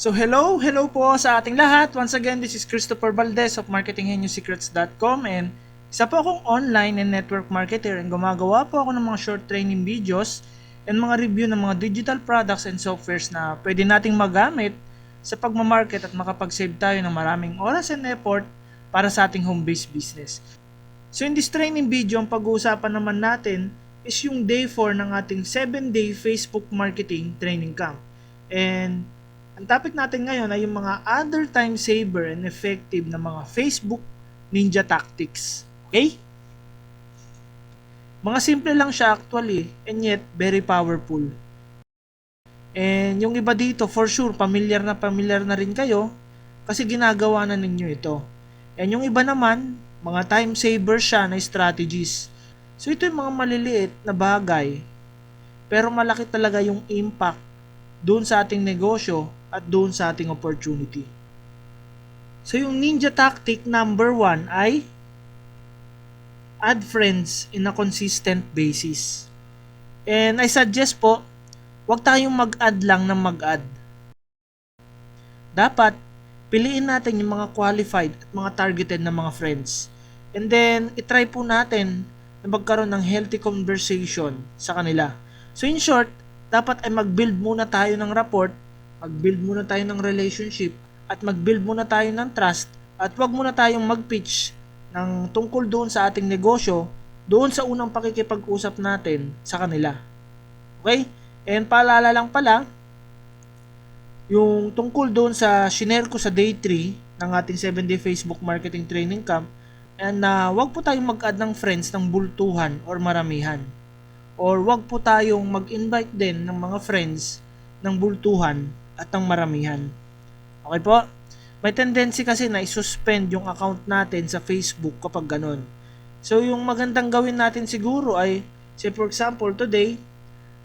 So hello po sa ating lahat. Once again, this is Christopher Valdez of marketinggenyosecrets.com and isa po akong online and network marketer and gumagawa po ako ng mga short training videos and mga review ng mga digital products and softwares na pwede nating magamit sa pagmamarket at makapag-save tayo ng maraming oras and effort para sa ating home-based business. So in this training video, ang pag-uusapan naman natin is yung day 4 ng ating 7-day Facebook marketing training camp. And ang topic natin ngayon ay yung mga other time saver and effective na mga Facebook ninja tactics. Okay? Mga simple lang siya actually and yet very powerful. And yung iba dito for sure familiar na rin kayo kasi ginagawa na ninyo ito. And yung iba naman, mga time saver siya na strategies. So ito yung mga maliliit na bagay pero malaki talaga yung impact doon sa ating negosyo at doon sa ating opportunity. So yung ninja tactic number 1 ay add friends in a consistent basis. And I suggest po, huwag tayong mag-add lang ng mag-add. Dapat, piliin natin yung mga qualified at mga targeted na mga friends. And then, itry po natin na magkaroon ng healthy conversation sa kanila. So in short, dapat ay mag-build muna tayo ng rapport, mag-build muna tayo ng relationship, at mag-build muna tayo ng trust, at wag muna tayong mag-pitch ng tungkol doon sa ating negosyo, doon sa unang pakikipag-usap natin sa kanila. Okay? And paalala lang pala, yung tungkol doon sa shinare ko sa day 3 ng ating 7-day Facebook marketing training camp, and wag po tayong mag-add ng friends ng bultuhan or maramihan. Or wag po tayong mag-invite din ng mga friends ng bultuhan at ng maramihan. Okay po? May tendency kasi na i-suspend yung account natin sa Facebook kapag ganun. So yung magandang gawin natin siguro ay, say for example today,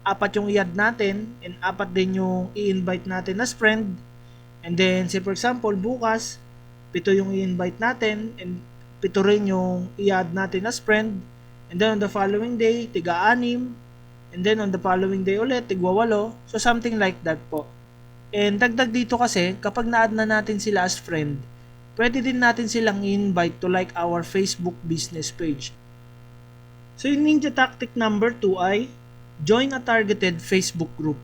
4 yung i-add natin and 4 din yung i-invite natin as friend. And then say for example bukas, 7 yung i-invite natin and 7 rin yung i-add natin as friend. And then on the following day, tiga-6. And then on the following day ulit, tigwa-8. So something like that po. And dagdag dito kasi, kapag na-add na natin sila as friend, pwede din natin silang i-invite to like our Facebook business page. So yung ninja tactic number 2 ay, join a targeted Facebook group.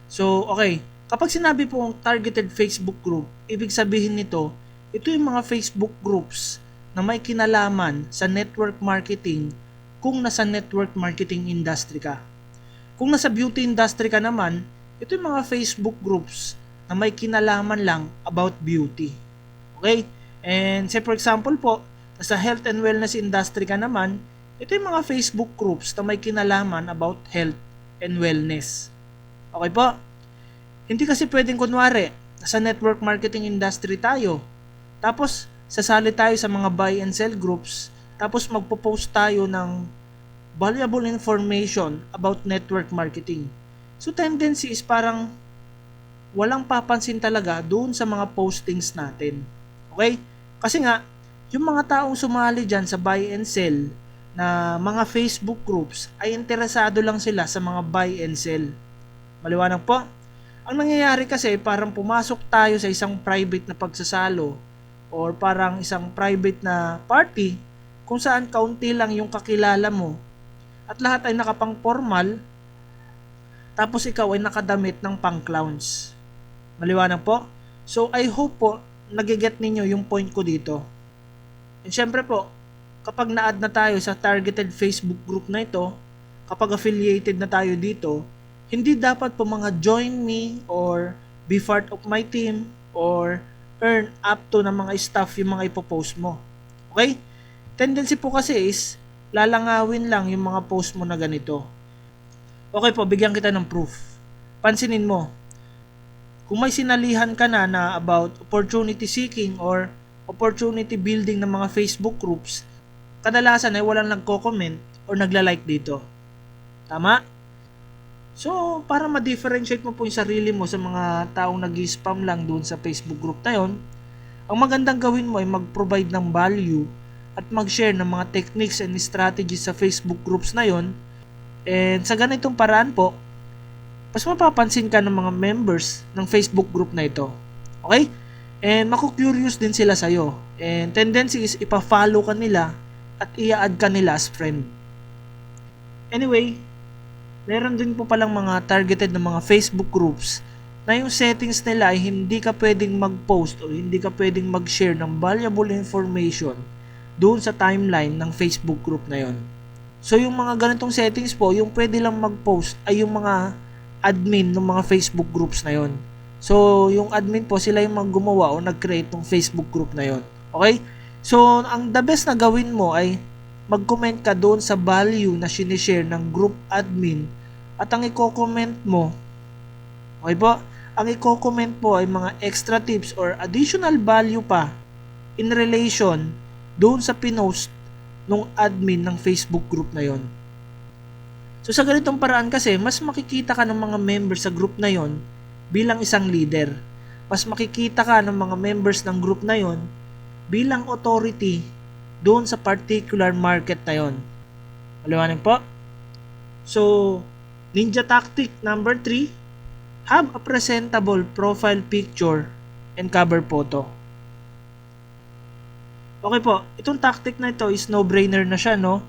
So okay, kapag sinabi po ang targeted Facebook group, ibig sabihin nito, ito yung mga Facebook groups na may kinalaman sa network marketing kung nasa network marketing industry ka. Kung nasa beauty industry ka naman, ito yung mga Facebook groups na may kinalaman lang about beauty. Okay? And say for example po, nasa health and wellness industry ka naman, ito yung mga Facebook groups na may kinalaman about health and wellness. Okay po? Hindi kasi pwedeng kunwari, nasa network marketing industry tayo, tapos sasali tayo sa mga buy and sell groups, tapos magpo-post tayo ng valuable information about network marketing. So tendency is parang walang papansin talaga doon sa mga postings natin. Okay? Kasi nga, yung mga taong sumali dyan sa buy and sell na mga Facebook groups ay interesado lang sila sa mga buy and sell. Maliwanag po? Ang nangyayari kasi parang pumasok tayo sa isang private na pagsasalo or parang isang private na party kung saan kaunti lang yung kakilala mo at lahat ay nakapang formal tapos ikaw ay nakadamit ng pang clowns. Maliwanag po? So I hope po nagiget ninyo yung point ko dito. And syempre po, kapag na-add na tayo sa targeted Facebook group na ito, kapag affiliated na tayo dito, hindi dapat po mga join me or be part of my team or earn up to ng mga stuff yung mga ipopost mo. Okay? Tendency po kasi is lalangawin lang yung mga post mo na ganito. Okay po, bigyan kita ng proof. Pansinin mo, kung may sinalihan ka na about opportunity seeking or opportunity building ng mga Facebook groups, kadalasan ay walang nagko-comment or nagla-like dito. Tama? So, para ma-differentiate mo po yung sarili mo sa mga taong nag-spam lang doon sa Facebook group na yon, ang magandang gawin mo ay mag-provide ng value at mag-share ng mga techniques and strategies sa Facebook groups na yon. And sa ganitong paraan po, mas mapapansin ka ng mga members ng Facebook group na ito. Okay? And maku-curious din sila sa'yo. And tendency is ipa-follow ka nila at i-add ka nila as friend. Anyway, meron din po palang mga targeted na mga Facebook groups na yung settings nila ay hindi ka pwedeng mag-post o hindi ka pwedeng mag-share ng valuable information doon sa timeline ng Facebook group na yon. So yung mga ganitong settings po, yung pwede lang mag-post ay yung mga admin ng mga Facebook groups na yon. So yung admin po, sila yung gumawa o nag-create ng Facebook group na yon. Okay? So ang the best na gawin mo ay mag-comment ka doon sa value na sinishare ng group admin at ang i-comment mo, okay po, ang i-comment po ay mga extra tips or additional value pa in relation doon sa pinost nung admin ng Facebook group na yon. So sa ganitong paraan kasi, mas makikita ka ng mga members sa group na yon bilang isang leader. Mas makikita ka ng mga members ng group na yon bilang authority doon sa particular market na yon. Maliwanag po? So, ninja tactic number 3, have a presentable profile picture and cover photo. Okay po, itong tactic na ito is no-brainer na siya, no?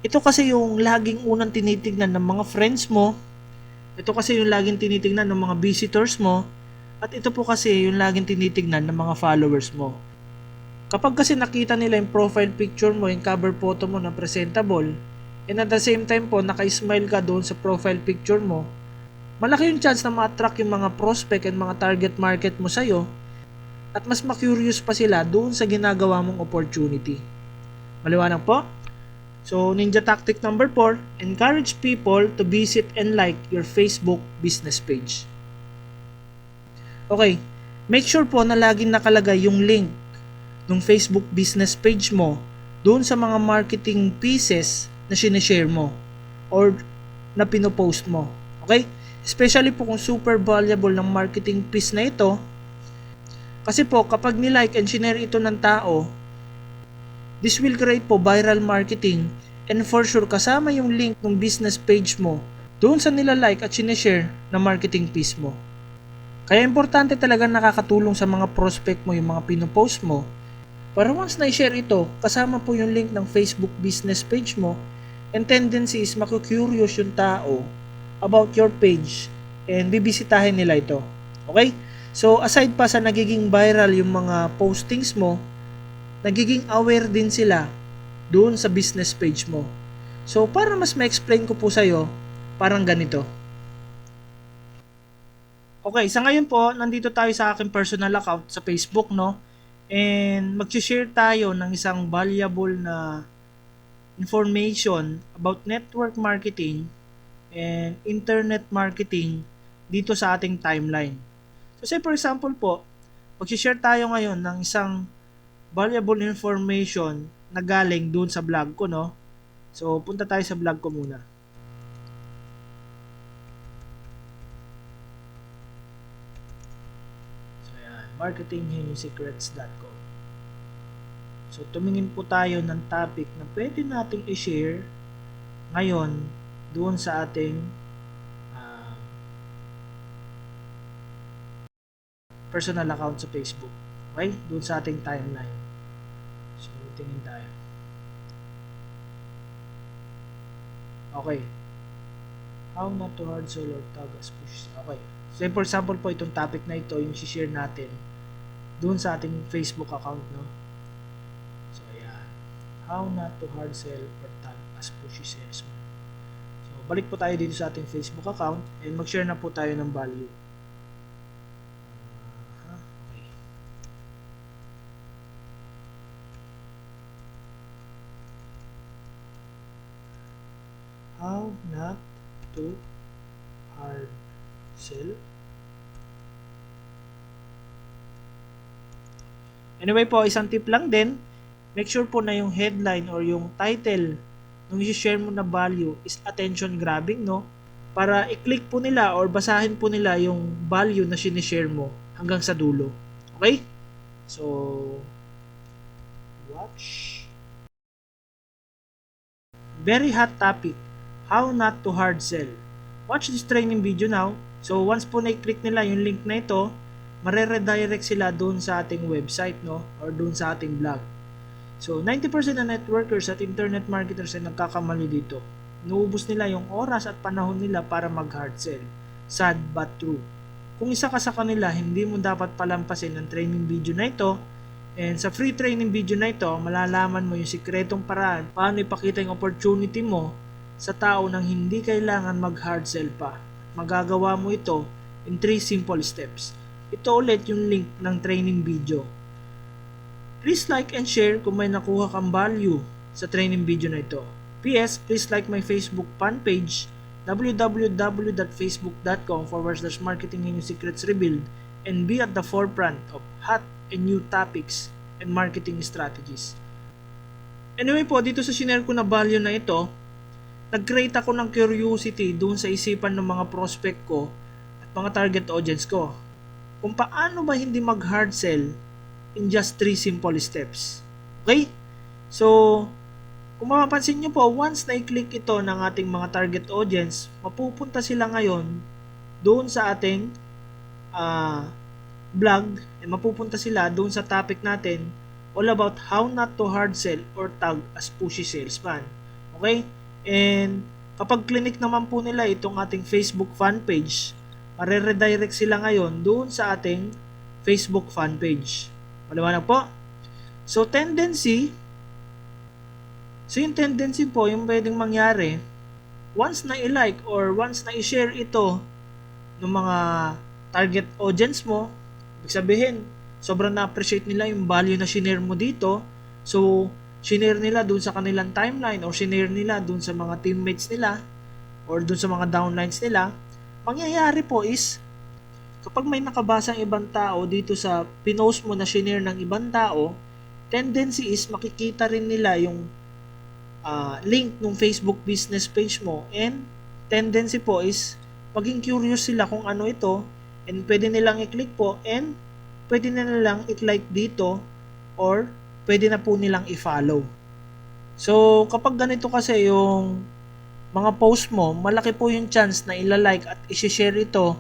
Ito kasi yung laging unang tinitignan ng mga friends mo. Ito kasi yung laging tinitignan ng mga visitors mo. At ito po kasi yung laging tinitignan ng mga followers mo. Kapag kasi nakita nila yung profile picture mo, yung cover photo mo na presentable, and at the same time po, naka-smile ka doon sa profile picture mo, malaki yung chance na ma-attract yung mga prospect and mga target market mo sa'yo at mas ma-curious pa sila doon sa ginagawa mong opportunity. Maliwanag po? So, ninja tactic number 4, encourage people to visit and like your Facebook business page. Okay, make sure po na laging nakalagay yung link ng Facebook business page mo doon sa mga marketing pieces na sinishare mo or na pinopost mo. Okay? Especially po kung super valuable ng marketing piece na ito, kasi po kapag nilike and share ito ng tao, this will create po viral marketing and for sure kasama yung link ng business page mo doon sa nilalike at sinishare na marketing piece mo. Kaya importante talaga nakakatulong sa mga prospect mo yung mga pinopost mo para once na-share ito, kasama po yung link ng Facebook business page mo and tendency is maku-curious yung tao about your page and bibisitahin nila ito. Okay? So aside pa sa nagiging viral yung mga postings mo, nagiging aware din sila doon sa business page mo. So para mas ma-explain ko po sa'yo, parang ganito. Okay, sa ngayon po, nandito tayo sa aking personal account sa Facebook, no? And mag-share tayo ng isang valuable na information about network marketing and internet marketing dito sa ating timeline. So say for example po, mag-share tayo ngayon ng isang valuable information na galing doon sa blog ko, no? So punta tayo sa blog ko muna. marketinghidden-secrets.com. So, tumingin po tayo ng topic na pwede nating i-share ngayon doon sa ating personal account sa Facebook. Okay? Doon sa ating timeline. So, tingin tayo. Okay. How not to hard sell or tag as push. Okay. So, for example po, itong topic na ito, yung share natin doon sa ating Facebook account, no? So, ayan. How not to hard sell or tag as pushy salesman. So, balik po tayo dito sa ating Facebook account and mag-share na po tayo ng value. Okay. How not to hard sell. Anyway po, isang tip lang din, make sure po na yung headline or yung title nung i-share mo na value is attention grabbing, no? Para i-click po nila or basahin po nila yung value na sinishare mo hanggang sa dulo. Okay? So, watch. Very hot topic, how not to hard sell. watch this training video now. So once po na-click nila yung link na ito, mare-redirect sila doon sa ating website, no, or doon sa ating blog. So 90% ng networkers at internet marketers ay nagkakamali dito. Nuubos nila yung oras at panahon nila para mag-hard sell. Sad but true. Kung isa ka sa kanila, hindi mo dapat palampasin ang training video na ito. And sa free training video na ito, malalaman mo yung sikretong paraan paano ipakita yung opportunity mo sa tao nang hindi kailangan mag-hard sell pa. Magagawa mo ito in 3 simple steps. Ito ulit yung link ng training video. Please like and share kung may nakuha kang value sa training video na ito. PS, please like my Facebook fan page www.facebook.com/marketing and secrets revealed and be at the forefront of hot and new topics and marketing strategies. Anyway po, dito sa shinare ko na value na ito, nag-create ako ng curiosity doon sa isipan ng mga prospect ko at mga target audience ko. Kung paano ba hindi mag-hard sell in just 3 simple steps. Okay? So, kung mapapansin nyo po, once na i-click ito ng ating mga target audience, mapupunta sila ngayon doon sa ating blog, mapupunta sila doon sa topic natin all about how not to hard sell or tag as pushy salesman. Okay? And kapag clinic naman po nila itong ating Facebook fan page, mare-redirect sila ngayon doon sa ating Facebook fan page. Maliwanag po? So yung tendency po, yung pwedeng mangyari, once na i-like or once na i-share ito ng mga target audience mo, ibig sabihin, sobrang na-appreciate nila yung value na shinare mo dito. So, shinare nila dun sa kanilang timeline or shinare nila dun sa mga teammates nila or dun sa mga downlines nila. Mangyayari po is, kapag may nakabasa ang ibang tao dito sa pinost mo na shinare ng ibang tao, tendency is makikita rin nila yung link ng Facebook business page mo, and tendency po is maging curious sila kung ano ito, and pwede nilang i-click po, and pwede na nilang i-like dito or pwede na po nilang i-follow. So kapag ganito kasi yung mga post mo, malaki po yung chance na ila-like at i-share ito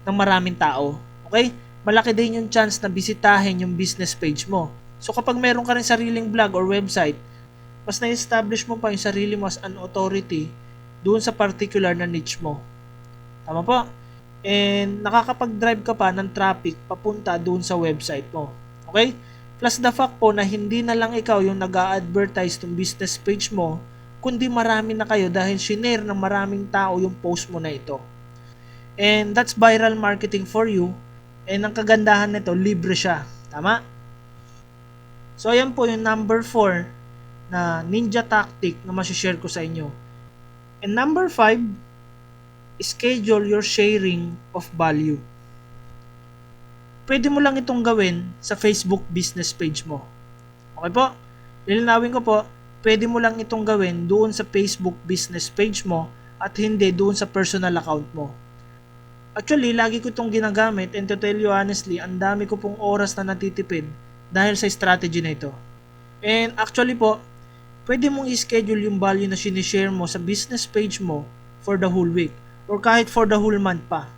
ng maraming tao. Okay? Malaki din yung chance na bisitahin yung business page mo. So kapag meron ka rin sariling blog or website, mas na-establish mo pa yung sarili mo as an authority doon sa particular na niche mo. Tama po? And nakakapag-drive ka pa ng traffic papunta doon sa website mo. Okay? Plus the fact po na hindi na lang ikaw yung nag-a-advertise ng business page mo, kundi marami na kayo dahil shinare ng maraming tao yung post mo na ito. And that's viral marketing for you. And ang kagandahan nito, libre siya. Tama? So ayan po yung number 4 na ninja tactic na masishare ko sa inyo. And number 5, schedule your sharing of value. Pwede mo lang itong gawin sa Facebook business page mo. Okay po? Lilinawin ko po, pwede mo lang itong gawin doon sa Facebook business page mo at hindi doon sa personal account mo. Actually, lagi ko itong ginagamit, and to tell you honestly, ang dami ko pong oras na natitipid dahil sa strategy na ito. And actually po, pwede mong i-schedule yung value na sinishare mo sa business page mo for the whole week or kahit for the whole month pa.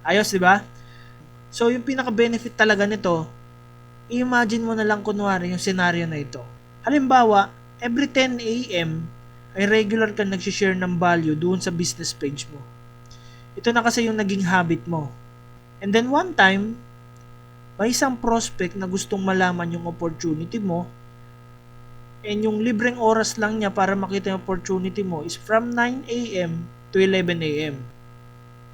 Ayos, di ba? So, yung pinaka-benefit talaga nito, i-imagine mo na lang kunwari yung scenario na ito. Halimbawa, every 10 a.m. ay regular ka nag-share ng value doon sa business page mo. Ito na kasi yung naging habit mo. And then one time, may isang prospect na gustong malaman yung opportunity mo, and yung libreng oras lang niya para makita yung opportunity mo is from 9 a.m. to 11 a.m.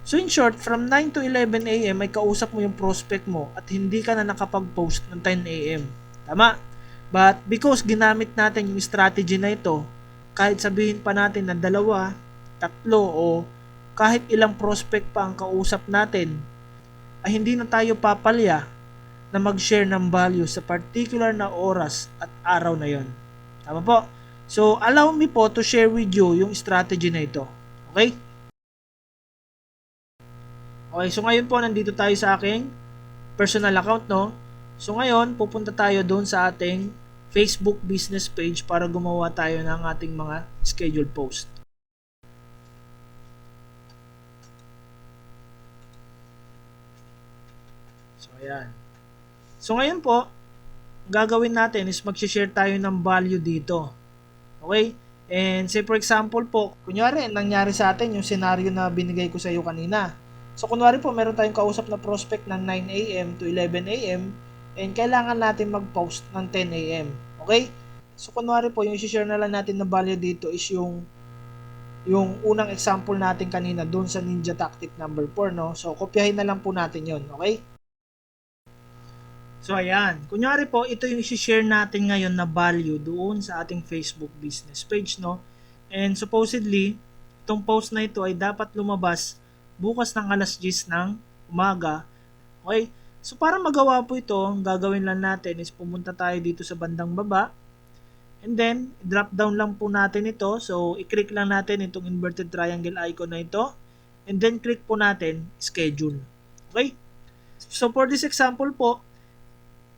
So in short, from 9 to 11 a.m. ay kausap mo yung prospect mo at hindi ka na nakapag-post ng 10 a.m. Tama? But because ginamit natin yung strategy na ito, kahit sabihin pa natin na 2, 3 o kahit ilang prospect pa ang kausap natin, ay hindi na tayo papalya na mag-share ng value sa particular na oras at araw na yon. Tama po? So, allow me po to share with you yung strategy na ito. Okay? Okay, so ngayon po nandito tayo sa aking personal account, no? So ngayon, pupunta tayo doon sa ating Facebook business page para gumawa tayo ng ating mga scheduled post. So, ayan. So, ngayon po, ang gagawin natin is mag-share tayo ng value dito. Okay? And say for example po, kunyari, nangyari sa atin yung scenario na binigay ko sa iyo kanina. So, kunwari po, meron tayong kausap na prospect ng 9 a.m. to 11 a.m. and kailangan natin mag-post ng 10 a.m. Okay? So, kunwari po, yung i-share na lang natin na value dito is yung unang example natin kanina doon sa Ninja Tactic number 4, no? So, kopyahin na lang po natin yon, okay? So, ayan. Kunyari po, ito yung i-share natin ngayon na value doon sa ating Facebook business page, no? And supposedly, itong post na ito ay dapat lumabas bukas ng alas 10 ng umaga. Okay? So, para magawa po ito, ang gagawin lang natin is pumunta tayo dito sa bandang baba. And then, drop down lang po natin ito. So, i-click lang natin itong inverted triangle icon na ito. And then, click po natin, schedule. Okay? So, for this example po,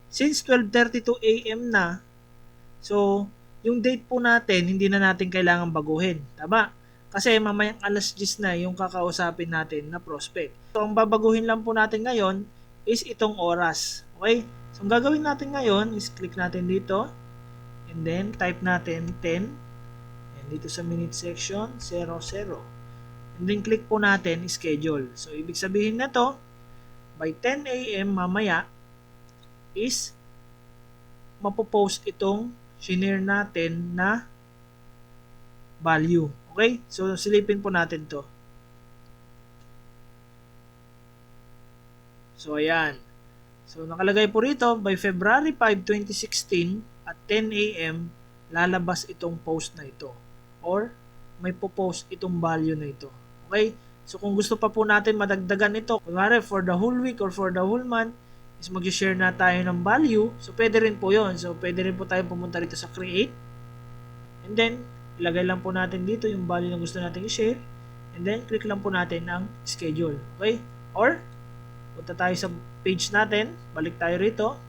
since 12:32 a.m. na, so, yung date po natin, hindi na natin kailangan baguhin. Tama? Kasi mamayang alas 10 na yung kakausapin natin na prospect. So, ang babaguhin lang po natin ngayon is itong oras. Okay? So, ang gagawin natin ngayon is click natin dito. And then, type natin 10. And dito sa minute section, 00. And then, click po natin schedule. So, ibig sabihin na to, by 10 a.m. mamaya, is mapopost itong shinare natin na value. Okay? So, silipin po natin to. So, ayan. So, nakalagay po rito, by February 5, 2016, at 10 a.m., lalabas itong post na ito. Or, may popost itong value na ito. Okay? So, kung gusto pa po natin madagdagan ito, kunwari, for the whole week or for the whole month, is mag-share na tayo ng value. So, pwede rin po yon. So, pwede rin po tayo pumunta rito sa create. And then, ilagay lang po natin dito yung value na gusto natin i-share. And then, click lang po natin ang schedule. Okay? Or, punta tayo sa page natin. Balik tayo rito.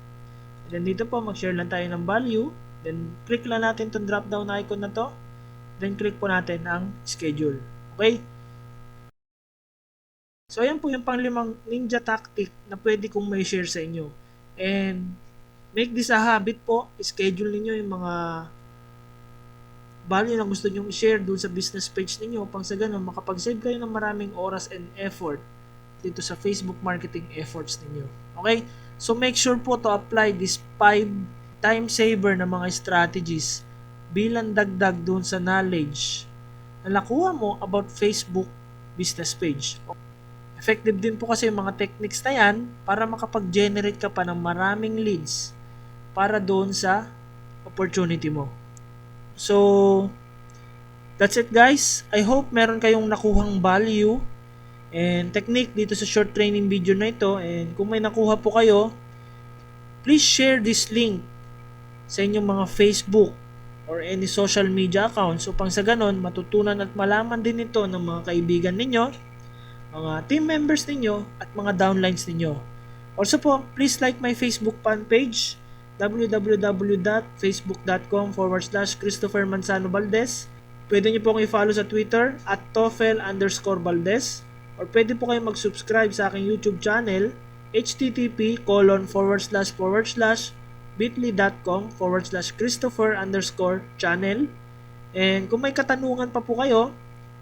And then, dito po, mag-share lang tayo ng value. Then, click lang natin itong drop-down icon na to. Then, click po natin ang schedule. Okay? So, ayan po yung panglimang ninja tactic na pwede kong may share sa inyo. And, make this a habit po. Schedule niyo yung mga value na gusto nyo i-share doon sa business page ninyo pang sa ganun, makapag-save kayo ng maraming oras and effort dito sa Facebook marketing efforts ninyo. Okay? So, make sure po to apply this 5 time saver na mga strategies bilang dagdag doon sa knowledge na nakuha mo about Facebook business page. Effective din po kasi yung mga techniques na yan para makapag-generate ka pa ng maraming leads para doon sa opportunity mo. So, that's it guys. I hope meron kayong nakuhang value and technique dito sa short training video na ito. And kung may nakuha po kayo, please share this link sa inyong mga Facebook or any social media accounts upang sa ganon matutunan at malaman din ito ng mga kaibigan ninyo, mga team members ninyo, at mga downlines ninyo. Also po, please like my Facebook fan page, www.facebook.com/Christopher Manzano Valdez. Pwede nyo po akong i-follow sa Twitter at Toffel_Valdez, or pwede po kayong mag-subscribe sa aking YouTube channel, http://bit.ly.com/Christopher_channel. And kung may katanungan pa po kayo,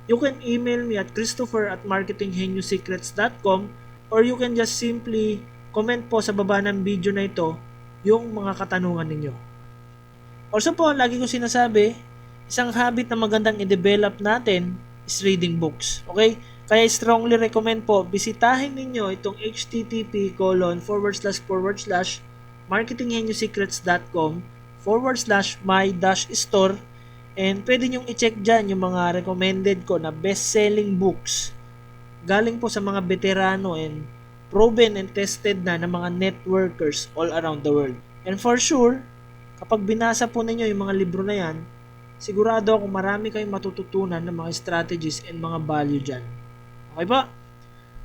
you can email me at christopher@marketinggeniussecrets.com, or you can just simply comment po sa baba ng video na ito yung mga katanungan ninyo. Also po, lagi ko sinasabi, isang habit na magandang i-develop natin is reading books. Okay? Kaya strongly recommend po, bisitahin ninyo itong http://marketinggeniussecrets.com/my-store. And pwede nyong i-check dyan yung mga recommended ko na best-selling books galing po sa mga veterano and proven and tested na ng mga networkers all around the world. And for sure, kapag binasa po ninyo yung mga libro na yan, sigurado ako marami kayong matututunan ng mga strategies and mga value dyan. Okay po?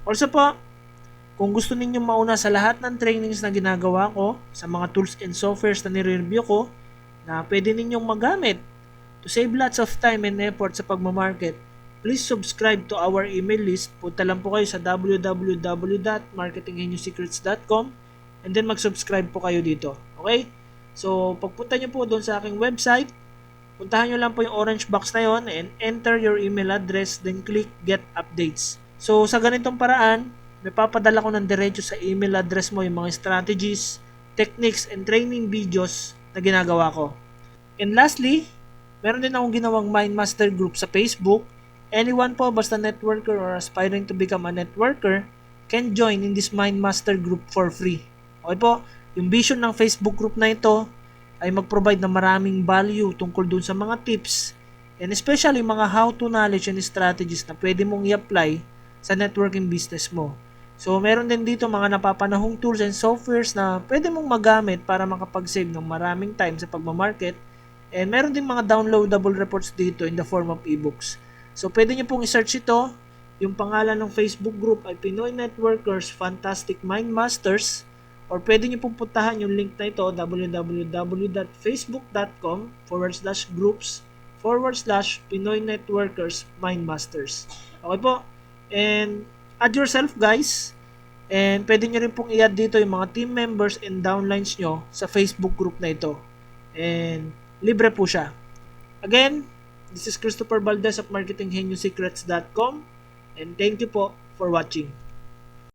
Also po, kung gusto ninyong mauna sa lahat ng trainings na ginagawa ko, sa mga tools and softwares na nire-review ko, na pwede ninyong magamit to save lots of time and effort sa pagmamarket, please subscribe to our email list. Punta lang po kayo sa www.marketinggeniussecrets.com and then mag-subscribe po kayo dito. Okay? So, pagpunta nyo po doon sa aking website, puntahan nyo lang po yung orange box na yon and enter your email address, then click Get Updates. So, sa ganitong paraan, may papadala ko ng diretso sa email address mo yung mga strategies, techniques, and training videos na ginagawa ko. And lastly, meron din akong ginawang Mindmaster group sa Facebook. Anyone po, basta networker or aspiring to become a networker, can join in this Mindmaster group for free. Okay po, yung vision ng Facebook group na ito ay mag-provide ng maraming value tungkol dun sa mga tips and especially mga how-to knowledge and strategies na pwede mong i-apply sa networking business mo. So, meron din dito mga napapanahong tools and softwares na pwede mong magamit para makapag-save ng maraming time sa pagmamarket. And meron din mga downloadable reports dito in the form of ebooks. So, pwede nyo pong i-search ito. Yung pangalan ng Facebook group ay Pinoy Networkers Fantastic Mind Masters. Or pwede nyo pong puntahan yung link na ito, www.facebook.com/groups/Pinoy Networkers Mind Masters. Okay po? And add yourself, guys. And pwede nyo rin pong i-add dito yung mga team members and downlines nyo sa Facebook group na ito. And libre po siya. Again, this is Christopher Valdez of marketinggeniussecrets.com and thank you po for watching.